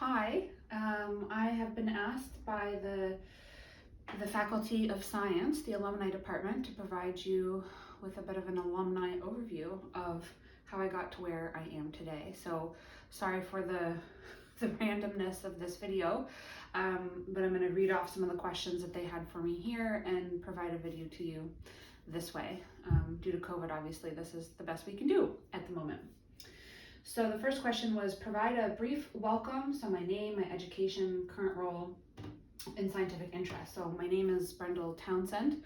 Hi, I have been asked by the Faculty of Science, the Alumni Department, to provide you with a bit of an alumni overview of how I got to where I am today. So sorry for the randomness of this video, but I'm going to read off some of the questions that they had for me here and provide a video to you this way. Due to COVID, obviously, this is the best we can do at the moment. So the first question was, provide a brief welcome. So my name, my education, current role, and scientific interest. So my name is Brendal Townsend.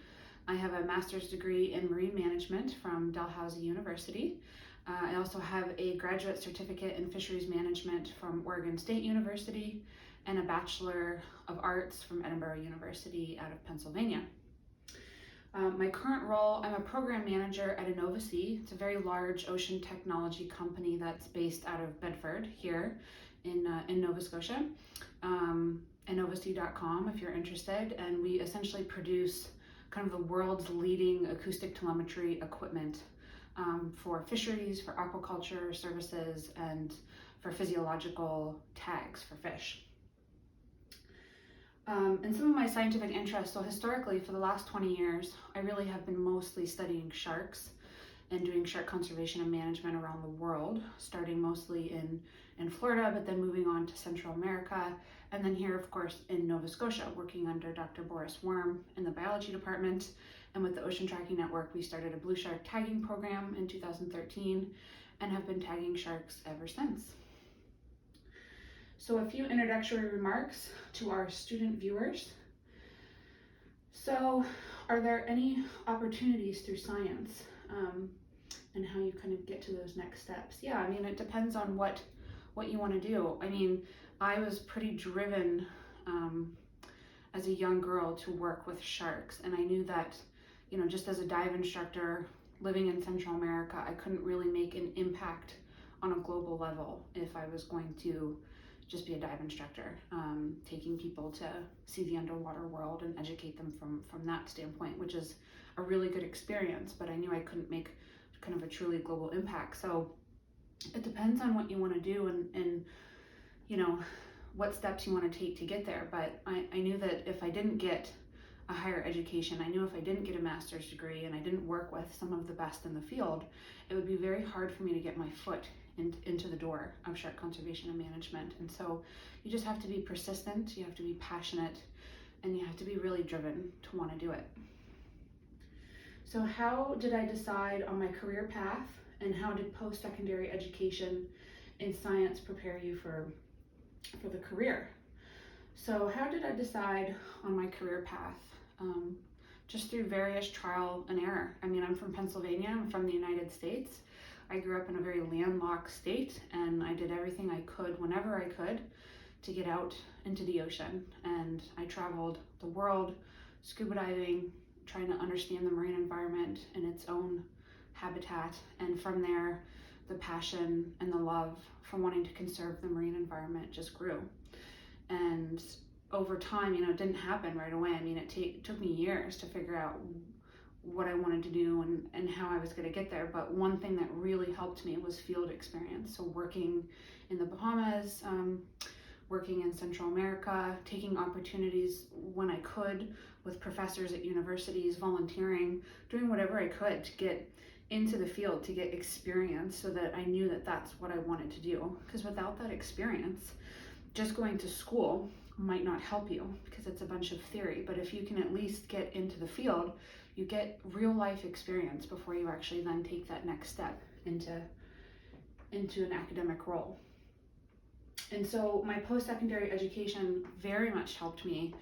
I have a master's degree in marine management from Dalhousie University. I also have a graduate certificate in fisheries management from Oregon State University and a Bachelor of Arts from Edinburgh University out of Pennsylvania. My current role, I'm a program manager at Innovasea. It's a very large ocean technology company that's based out of Bedford here in Nova Scotia. Innovasea.com if you're interested, and we essentially produce kind of the world's leading acoustic telemetry equipment for fisheries, for aquaculture services, and for physiological tags for fish. And some of my scientific interests, so historically for the last 20 years, I really have been mostly studying sharks and doing shark conservation and management around the world, starting mostly in Florida, but then moving on to Central America, and then here, of course, in Nova Scotia, working under Dr. Boris Worm in the biology department. And with the Ocean Tracking Network, we started a blue shark tagging program in 2013 and have been tagging sharks ever since. So a few introductory remarks to our student viewers. So are there any opportunities through science and how you kind of get to those next steps? Yeah, I mean, it depends on what you want to do. I mean, I was pretty driven as a young girl to work with sharks, and I knew that, you know, just as a dive instructor living in Central America, I couldn't really make an impact on a global level if I was going to just be a dive instructor, taking people to see the underwater world and educate them from that standpoint, which is a really good experience, but I knew I couldn't make kind of a truly global impact. So it depends on what you want to do and you know, what steps you want to take to get there. But I knew that if I didn't get a higher education, I knew if I didn't get a master's degree and I didn't work with some of the best in the field, it would be very hard for me to get my foot into the door of shark conservation and management. And so you just have to be persistent, you have to be passionate, and you have to be really driven to want to do it. So how did I decide on my career path, and how did post-secondary education in science prepare you for the career? So how did I decide on my career path? Just through various trial and error. I mean, I'm from Pennsylvania, I'm from the United States. I grew up in a very landlocked state, and I did everything I could whenever I could to get out into the ocean. And I traveled the world scuba diving, trying to understand the marine environment and its own habitat. And from there, the passion and the love for wanting to conserve the marine environment just grew. And over time, you know, it didn't happen right away. I mean, it took me years to figure out what I wanted to do and how I was going to get there. But one thing that really helped me was field experience. So working in the Bahamas, working in Central America, taking opportunities when I could with professors at universities, volunteering, doing whatever I could to get into the field, to get experience, so that I knew that that's what I wanted to do. Because without that experience, just going to school might not help you because it's a bunch of theory. But if you can at least get into the field, you get real life experience before you actually then take that next step into an academic role. And so my post-secondary education very much helped me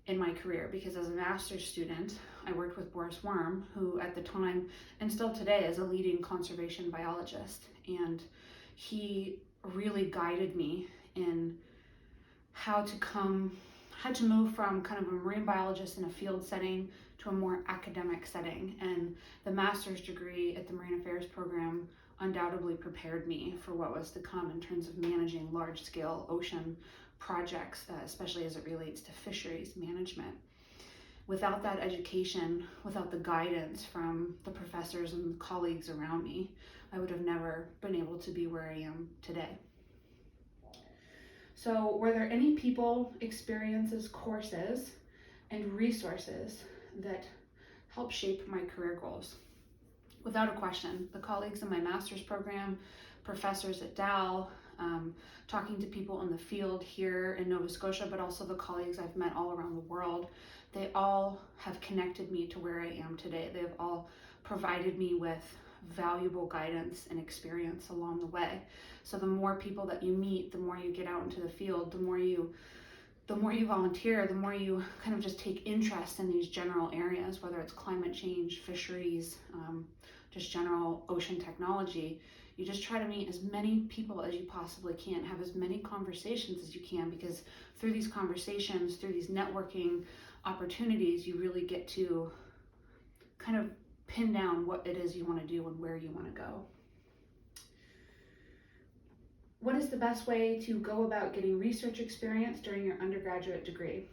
in my career, because as a master's student, I worked with Boris Worm, who at the time and still today is a leading conservation biologist. And he really guided me in how to move from kind of a marine biologist in a field setting to a more academic setting. And the master's degree at the Marine Affairs program undoubtedly prepared me for what was to come in terms of managing large-scale ocean projects, especially as it relates to fisheries management. Without that education, without the guidance from the professors and colleagues around me, I would have never been able to be where I am today. So were there any people, experiences, courses, and resources that helped shape my career goals? Without a question, the colleagues in my master's program, professors at Dal, talking to people in the field here in Nova Scotia, but also the colleagues I've met all around the world, they all have connected me to where I am today. They've all provided me with valuable guidance and experience along the way. So the more people that you meet, the more you get out into the field, the more you volunteer, the more you kind of just take interest in these general areas, whether it's climate change, fisheries, just general ocean technology. You just try to meet as many people as you possibly can, have as many conversations as you can, because through these conversations, through these networking opportunities, you really get to kind of pin down what it is you want to do and where you want to go. What is the best way to go about getting research experience during your undergraduate degree?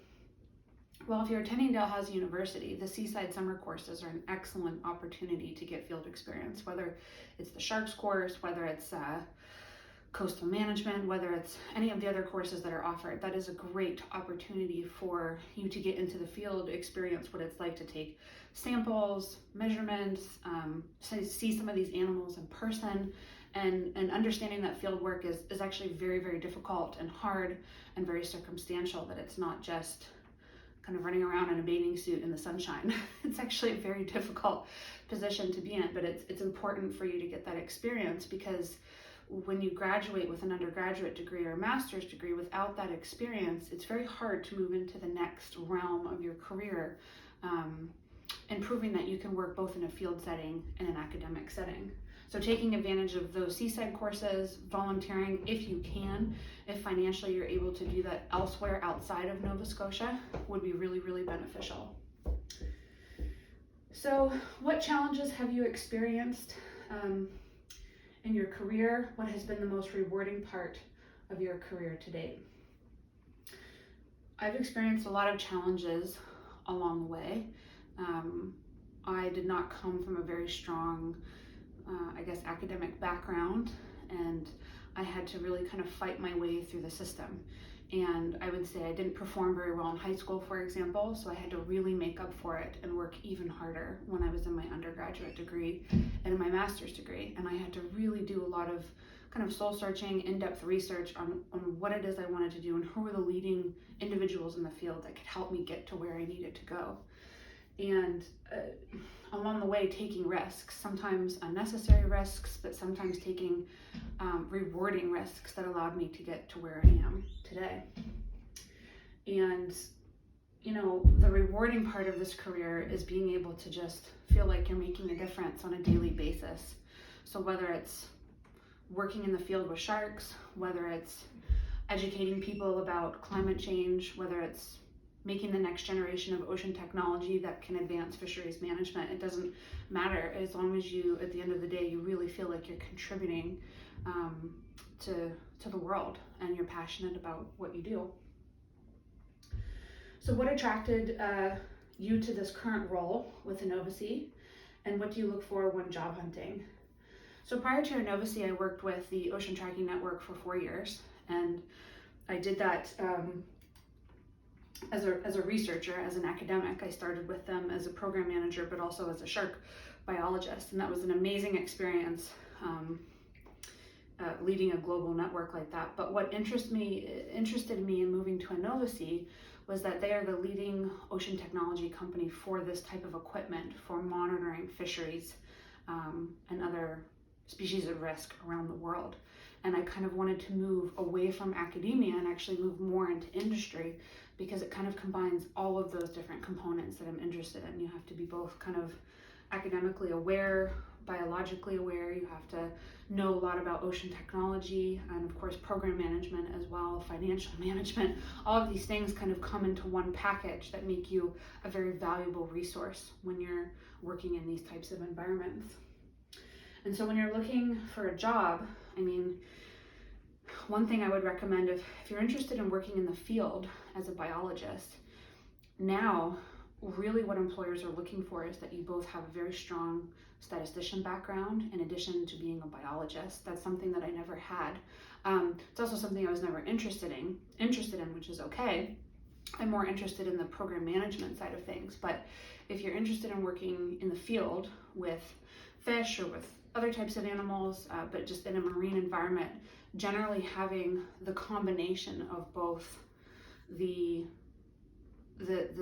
Well, if you're attending Dalhousie University, the Seaside Summer courses are an excellent opportunity to get field experience, whether it's the Sharks course, whether it's coastal management, whether it's any of the other courses that are offered. That is a great opportunity for you to get into the field, experience what it's like to take samples, measurements, see some of these animals in person, and understanding that field work is actually very, very difficult and hard and very circumstantial, that it's not just kind of running around in a bathing suit in the sunshine. It's actually a very difficult position to be in, but it's important for you to get that experience, because when you graduate with an undergraduate degree or a master's degree without that experience, it's very hard to move into the next realm of your career, and proving that you can work both in a field setting and an academic setting. So taking advantage of those seaside courses, volunteering if you can, if financially you're able to do that elsewhere outside of Nova Scotia, would be really, really beneficial. So what challenges have you experienced in your career? What has been the most rewarding part of your career to date? I've experienced a lot of challenges along the way. I did not come from a very strong academic background, and I had to really kind of fight my way through the system. And I would say I didn't perform very well in high school, for example, so I had to really make up for it and work even harder when I was in my undergraduate degree and in my master's degree. And I had to really do a lot of kind of soul-searching, in-depth research on what it is I wanted to do and who were the leading individuals in the field that could help me get to where I needed to go. And along the way, taking risks, sometimes unnecessary risks, but sometimes taking rewarding risks that allowed me to get to where I am today. And, you know, the rewarding part of this career is being able to just feel like you're making a difference on a daily basis. So whether it's working in the field with sharks, whether it's educating people about climate change, whether it's making the next generation of ocean technology that can advance fisheries management, it doesn't matter, as long as you, at the end of the day, you really feel like you're contributing to the world and you're passionate about what you do. So what attracted you to this current role with Innovacy, and what do you look for when job hunting? So prior to Innovacy, I worked with the Ocean Tracking Network for 4 years, and I did that as a researcher, as an academic. I started with them as a program manager, but also as a shark biologist, and that was an amazing experience, leading a global network like that. But what interested me in moving to Innovacy was that they are the leading ocean technology company for this type of equipment for monitoring fisheries and other species at risk around the world. And I kind of wanted to move away from academia and actually move more into industry, because it kind of combines all of those different components that I'm interested in. You have to be both kind of academically aware, biologically aware, you have to know a lot about ocean technology, and of course program management as well, financial management. All of these things kind of come into one package that make you a very valuable resource when you're working in these types of environments. And so when you're looking for a job, I mean, one thing I would recommend, if you're interested in working in the field as a biologist, now really what employers are looking for is that you both have a very strong statistician background in addition to being a biologist. That's something that I never had. It's also something I was never interested in, which is okay. I'm more interested in the program management side of things. But if you're interested in working in the field with fish or with other types of animals, but just in a marine environment, generally having the combination of both the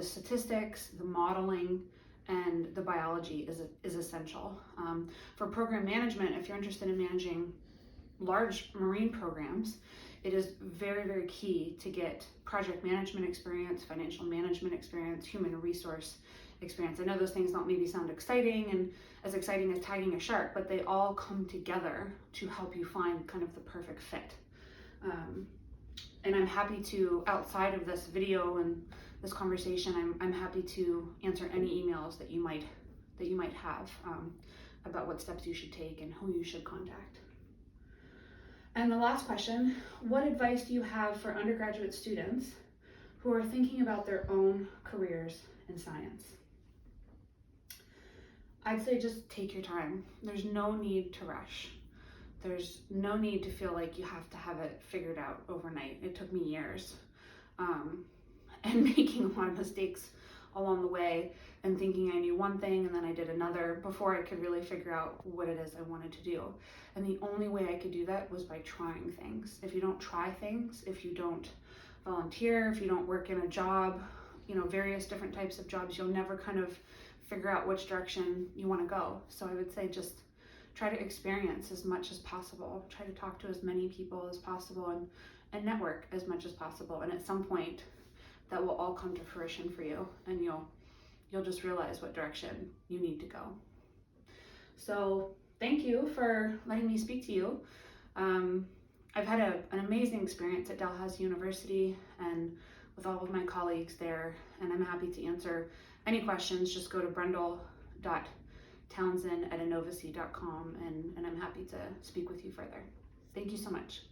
statistics, the modeling, and the biology is essential. For program management, if you're interested in managing large marine programs, it is very, very key to get project management experience, financial management experience, human resource experience. I know those things don't maybe sound exciting and as exciting as tagging a shark, but they all come together to help you find kind of the perfect fit. And I'm happy to, outside of this video and this conversation, I'm happy to answer any emails that you might have about what steps you should take and who you should contact. And the last question, what advice do you have for undergraduate students who are thinking about their own careers in science? I'd say just take your time. There's no need to rush. There's no need to feel like you have to have it figured out overnight. It took me years, and making a lot of mistakes along the way and thinking I knew one thing and then I did another before I could really figure out what it is I wanted to do. And the only way I could do that was by trying things. If you don't try things, if you don't volunteer, if you don't work in a job, various different types of jobs, you'll never kind of figure out which direction you want to go. So I would say just try to experience as much as possible. Try to talk to as many people as possible and network as much as possible. And at some point, that will all come to fruition for you, and you'll just realize what direction you need to go. So thank you for letting me speak to you. I've had an amazing experience at Dalhousie University and with all of my colleagues there, and I'm happy to answer any questions. Just go to brendal.townsend@innovacy.com, and I'm happy to speak with you further. Thank you so much.